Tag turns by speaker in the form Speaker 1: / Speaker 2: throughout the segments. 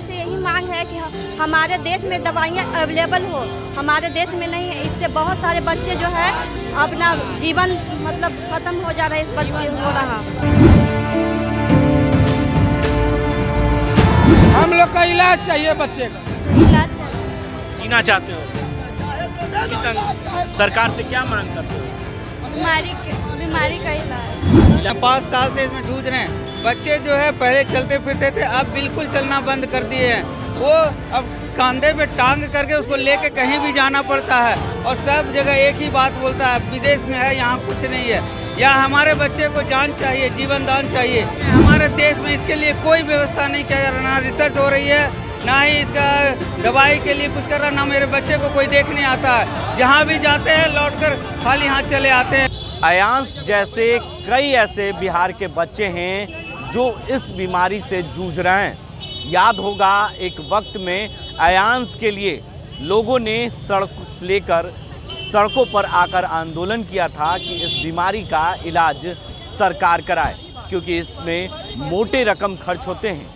Speaker 1: सरकार से यही मांग है कि हमारे देश में दवाइयाँ अवेलेबल हो, हमारे देश में नहीं है। इससे बहुत सारे बच्चे जो है अपना जीवन मतलब खत्म हो जा रहा है, इस बच्चे हो रहा।
Speaker 2: हम लोग का इलाज चाहिए बच्चे का।
Speaker 1: इलाज चाहिए।
Speaker 3: जीना चाहते हो? सरकार से क्या मांग करते हो?
Speaker 1: बीमारी का इलाज।
Speaker 4: 5 साल से इसमें जूझ रहे हैं। बच्चे जो है पहले चलते फिरते थे, अब बिल्कुल चलना बंद कर दिए हैं। वो अब कंधे पे टांग करके उसको लेके कहीं भी जाना पड़ता है और सब जगह एक ही बात बोलता है, विदेश में है, यहाँ कुछ नहीं है। यहाँ हमारे बच्चे को जान चाहिए, जीवन दान चाहिए। हमारे देश में इसके लिए कोई व्यवस्था नहीं किया जा रहा, ना रिसर्च हो रही है, ना ही इसका दवाई के लिए कुछ कर रहा, ना मेरे बच्चे को कोई देखने आता है। जहाँ भी जाते हैं लौटकर खाली हाथ चले आते हैं।
Speaker 3: अयांश जैसे कई ऐसे बिहार के बच्चे हैं जो इस बीमारी से जूझ रहे हैं। याद होगा एक वक्त में अयांश के लिए लोगों ने सड़क लेकर सड़कों पर आकर आंदोलन किया था कि इस बीमारी का इलाज सरकार कराए, क्योंकि इसमें मोटे रकम खर्च होते हैं।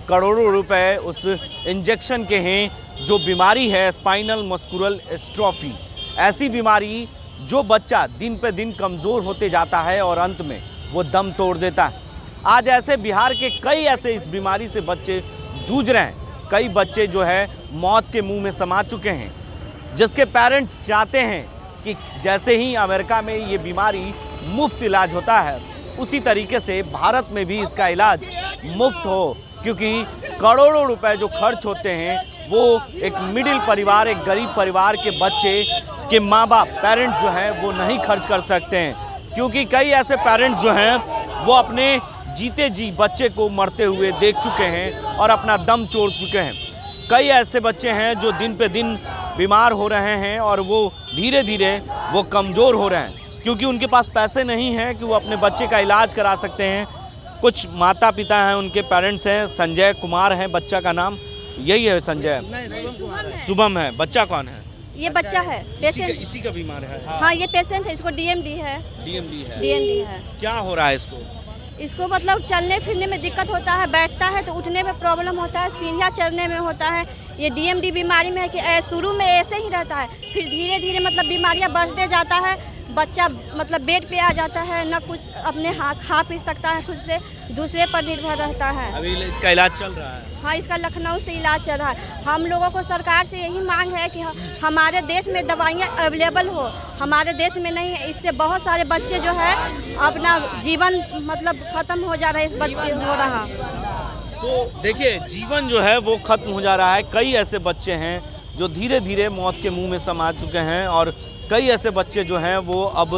Speaker 3: करोड़ों रुपए उस इंजेक्शन के हैं जो बीमारी है स्पाइनल मस्कुलर एट्रोफी। ऐसी बीमारी जो बच्चा दिन पे दिन कमज़ोर होते जाता है और अंत में वो दम तोड़ देता है। आज ऐसे बिहार के कई ऐसे इस बीमारी से बच्चे जूझ रहे हैं। कई बच्चे जो है मौत के मुंह में समा चुके हैं, जिसके पेरेंट्स चाहते हैं कि जैसे ही अमेरिका में ये बीमारी मुफ्त इलाज होता है, उसी तरीके से भारत में भी इसका इलाज मुफ्त हो, क्योंकि करोड़ों रुपए जो खर्च होते हैं वो एक मिडिल परिवार, एक गरीब परिवार के बच्चे के माँ बाप पेरेंट्स जो हैं वो नहीं खर्च कर सकते हैं। क्योंकि कई ऐसे पेरेंट्स जो हैं वो अपने जीते जी बच्चे को मरते हुए देख चुके हैं और अपना दम तोड़ चुके हैं। कई ऐसे बच्चे हैं जो दिन पे दिन बीमार हो रहे हैं और वो धीरे धीरे वो कमज़ोर हो रहे हैं, क्योंकि उनके पास पैसे नहीं हैं कि वो अपने बच्चे का इलाज करा सकते हैं। कुछ माता पिता हैं, उनके पेरेंट्स हैं, संजय कुमार हैं बच्चा का नाम, यही है संजय? शुभम है। बच्चा कौन है?
Speaker 1: ये बच्चा है, पेशेंट
Speaker 3: इसी का बीमार है।
Speaker 1: हाँ, ये पेशेंट है, इसको डीएमडी है। डीएमडी है।
Speaker 3: क्या हो रहा है इसको?
Speaker 1: इसको मतलब चलने फिरने में दिक्कत होता है, बैठता है तो उठने में प्रॉब्लम होता है, सीढ़ियाँ चढ़ने में होता है। ये डीएमडी बीमारी में है कि शुरू में ऐसे ही रहता है, फिर धीरे धीरे मतलब बीमारियाँ बढ़ते जाता है। बच्चा मतलब बेड पे आ जाता है, ना कुछ अपने खा पी सकता है खुद से, दूसरे पर निर्भर रहता है।
Speaker 3: अभी इसका इलाज चल रहा है?
Speaker 1: हाँ, इसका लखनऊ से इलाज चल रहा है। हम लोगों को सरकार से यही मांग है कि हमारे देश में दवाइयाँ अवेलेबल हो, हमारे देश में नहीं है। इससे बहुत सारे बच्चे जो है अपना जीवन मतलब खत्म हो जा रहा है, इस बच्चे हो रहा।
Speaker 3: तो देखिए, जीवन जो है वो खत्म हो जा रहा है। कई ऐसे बच्चे हैं जो धीरे धीरे मौत के मुंह में समा चुके हैं और कई ऐसे बच्चे जो हैं वो अब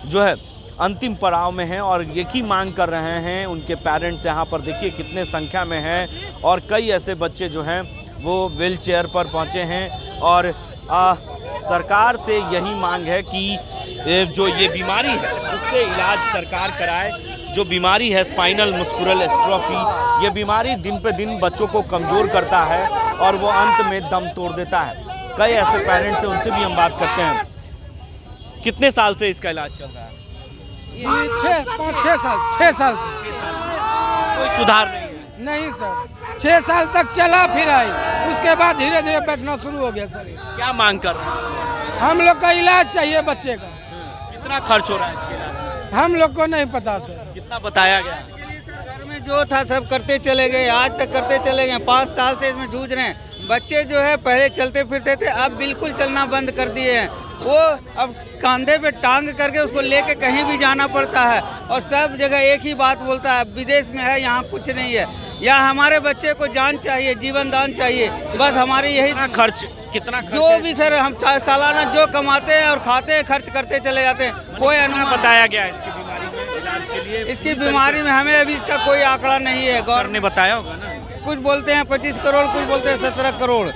Speaker 3: जो है अंतिम पड़ाव में हैं और एक ही मांग कर रहे हैं। उनके पेरेंट्स यहाँ पर देखिए कितने संख्या में हैं और कई ऐसे बच्चे जो हैं वो व्हील चेयर पर पहुँचे हैं और सरकार से यही मांग है कि जो ये बीमारी है उससे इलाज सरकार कराए। जो बीमारी है स्पाइनल मस्कुलर एट्रोफी, ये बीमारी दिन पे दिन बच्चों को कमज़ोर करता है और वो अंत में दम तोड़ देता है। कई ऐसे पेरेंट्स हैं, उनसे भी हम बात करते हैं। कितने साल से इसका इलाज चल रहा है?
Speaker 2: 6 साल से।
Speaker 3: कोई सुधार नहीं है?
Speaker 2: नहीं सर, 6 साल तक चला फिर आई, उसके बाद धीरे धीरे बैठना शुरू हो गया शरीर।
Speaker 3: क्या मांग कर रहे हैं?
Speaker 2: हम लोग का इलाज चाहिए बच्चे का।
Speaker 3: कितना खर्च हो रहा है इसके इलाज में?
Speaker 2: हम लोग को नहीं पता सर।
Speaker 3: कितना बताया गया?
Speaker 4: घर में जो था सब करते चले गए, आज तक करते चले गए। 5 साल से इसमें जूझ रहे हैं। बच्चे जो है पहले चलते फिरते थे, अब बिल्कुल चलना बंद कर दिए हैं। वो अब कंधे पे टांग करके उसको लेके कहीं भी जाना पड़ता है और सब जगह एक ही बात बोलता है, विदेश में है, यहाँ कुछ नहीं है। यहाँ हमारे बच्चे को जान चाहिए, जीवन दान चाहिए। बस हमारी यही
Speaker 3: कितना खर्च
Speaker 4: जो भी सर हम सालाना जो कमाते हैं और खाते हैं खर्च करते चले जाते हैं। कोई अनुमान
Speaker 3: बताया गया इसकी बीमारी के इलाज के लिए?
Speaker 4: इसकी बीमारी में हमें अभी इसका कोई आंकड़ा नहीं है।
Speaker 3: गौर ने बताया होगा ना?
Speaker 4: कुछ बोलते हैं 25 करोड़, कुछ बोलते हैं 17 करोड़।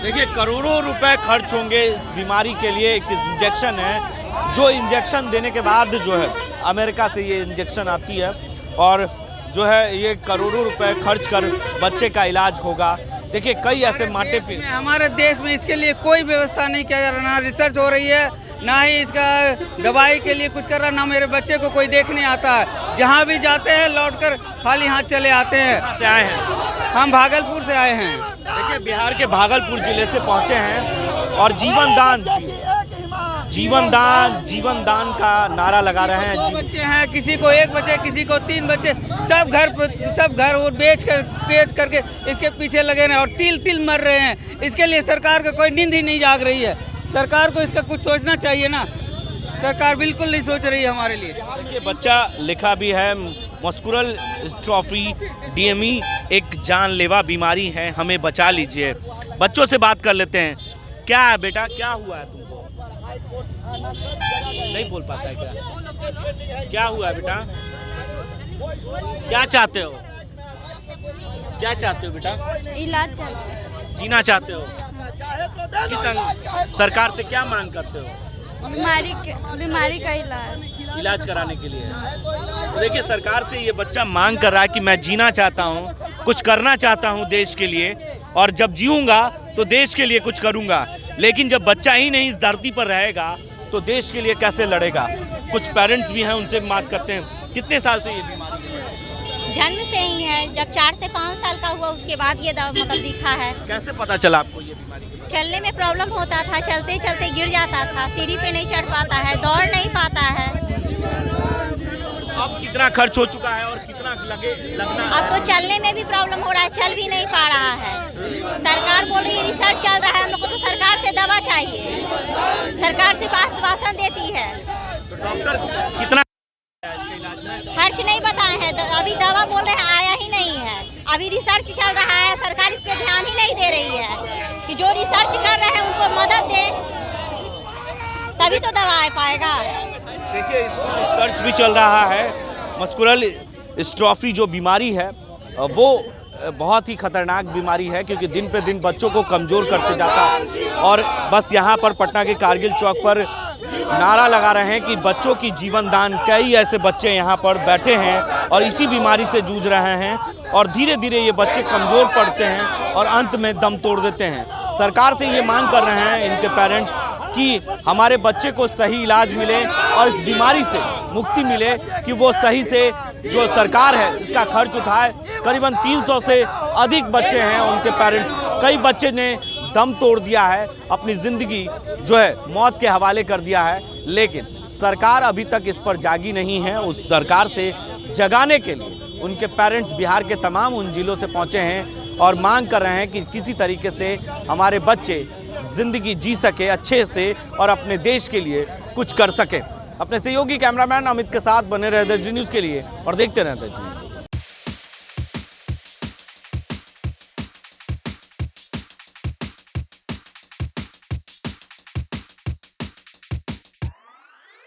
Speaker 3: देखिए, करोड़ों रुपए खर्च होंगे इस बीमारी के लिए। एक इंजेक्शन है, जो इंजेक्शन देने के बाद जो है अमेरिका से ये इंजेक्शन आती है और जो है ये करोड़ों रुपए खर्च कर बच्चे का इलाज होगा। देखिए, कई ऐसे माटे पे
Speaker 4: हमारे देश में इसके लिए कोई व्यवस्था नहीं किया जा रहा, ना रिसर्च हो रही है, ना ही इसका दवाई के लिए कुछ कर रहा, ना मेरे बच्चे को कोई देखने आता है। जहाँ भी जाते हैं लौटकर खाली हाथ चले आते हैं।
Speaker 3: से आए हैं?
Speaker 4: हम भागलपुर से आए हैं।
Speaker 3: देखिए बिहार के भागलपुर जिले से पहुंचे हैं और जीवन दान का नारा लगा रहे हैं।
Speaker 4: दो बच्चे हैं, किसी को एक बच्चे, किसी को 3 बच्चे, सब घर और बेच करके इसके पीछे लगे हैं और तिल मर रहे हैं। इसके लिए सरकार का कोई नींद ही नहीं जाग रही है। सरकार को इसका कुछ सोचना चाहिए ना। सरकार बिल्कुल नहीं सोच रही है हमारे लिए।
Speaker 3: देखिए बच्चा लिखा भी है, मस्कुलर डिस्ट्रॉफी DME एक जानलेवा बीमारी है, हमें बचा लीजिए। बच्चों से बात कर लेते हैं। क्या है बेटा, क्या हुआ है तुमको? नहीं बोल पाता है क्या हुआ है बेटा? क्या चाहते हो? क्या चाहते हो बेटा?
Speaker 1: इलाज चाहिए।
Speaker 3: जीना चाहते हो? सरकार से क्या मांग करते हो?
Speaker 1: बीमारी का
Speaker 3: इलाज कराने के लिए। तो देखिए सरकार से ये बच्चा मांग कर रहा है कि मैं जीना चाहता हूँ, कुछ करना चाहता हूँ देश के लिए, और जब जीऊँगा तो देश के लिए कुछ करूँगा। लेकिन जब बच्चा ही नहीं इस धरती पर रहेगा तो देश के लिए कैसे लड़ेगा? कुछ पेरेंट्स भी हैं, उनसे बात करते हैं। कितने साल से ये बीमारी है?
Speaker 5: जन्म से ही है। जब 4 से 5 साल का हुआ उसके बाद ये मतलब दिखा है।
Speaker 3: कैसे पता चला आपको ये बीमारी?
Speaker 5: चलने में प्रॉब्लम होता था, चलते चलते गिर जाता था, सीढ़ी पे नहीं चढ़ पाता है, दौड़ नहीं पाता है।
Speaker 3: अब कितना खर्च हो चुका है और कितना लगना?
Speaker 5: अब तो चलने में भी प्रॉब्लम हो रहा है, चल भी नहीं पा रहा है। सरकार बोल रही है रिसर्च चल रहा है, हम लोग को तो सरकार से दवा चाहिए। सरकार सिर्फ आश्वासन देती है।
Speaker 3: तो डॉक्टर कितना
Speaker 5: खर्च नहीं बताए हैं, अभी दवा बोल रहे हैं आया ही नहीं है। अभी रिसर्च चल रहा है, सरकार इस पे ध्यान ही नहीं दे रही है कि जो रिसर्च कर रहे हैं उनको मदद दे, तभी तो दवा आ पाएगा।
Speaker 3: देखिए रिसर्च भी चल रहा है। मस्कुलर डिस्ट्रॉफी जो बीमारी है वो बहुत ही खतरनाक बीमारी है, क्योंकि दिन पे दिन बच्चों को कमज़ोर करते जाता है। और बस यहाँ पर पटना के कारगिल चौक पर नारा लगा रहे हैं कि बच्चों की जीवन दान। कई ऐसे बच्चे यहाँ पर बैठे हैं और इसी बीमारी से जूझ रहे हैं, और धीरे धीरे ये बच्चे कमज़ोर पड़ते हैं और अंत में दम तोड़ देते हैं। सरकार से ये मांग कर रहे हैं इनके पेरेंट्स कि हमारे बच्चे को सही इलाज मिले और इस बीमारी से मुक्ति मिले, कि वो सही से जो सरकार है इसका खर्च उठाए। करीबन 300 से अधिक बच्चे हैं, उनके पेरेंट्स, कई बच्चे ने दम तोड़ दिया है, अपनी ज़िंदगी जो है मौत के हवाले कर दिया है। लेकिन सरकार अभी तक इस पर जागी नहीं है। उस सरकार से जगाने के लिए उनके पेरेंट्स बिहार के तमाम उन जिलों से पहुंचे हैं और मांग कर रहे हैं कि किसी तरीके से हमारे बच्चे ज़िंदगी जी सके अच्छे से और अपने देश के लिए कुछ कर सके। अपने सहयोगी कैमरामैन अमित के साथ बने रहे देश न्यूज़ के लिए और देखते रहते हैं।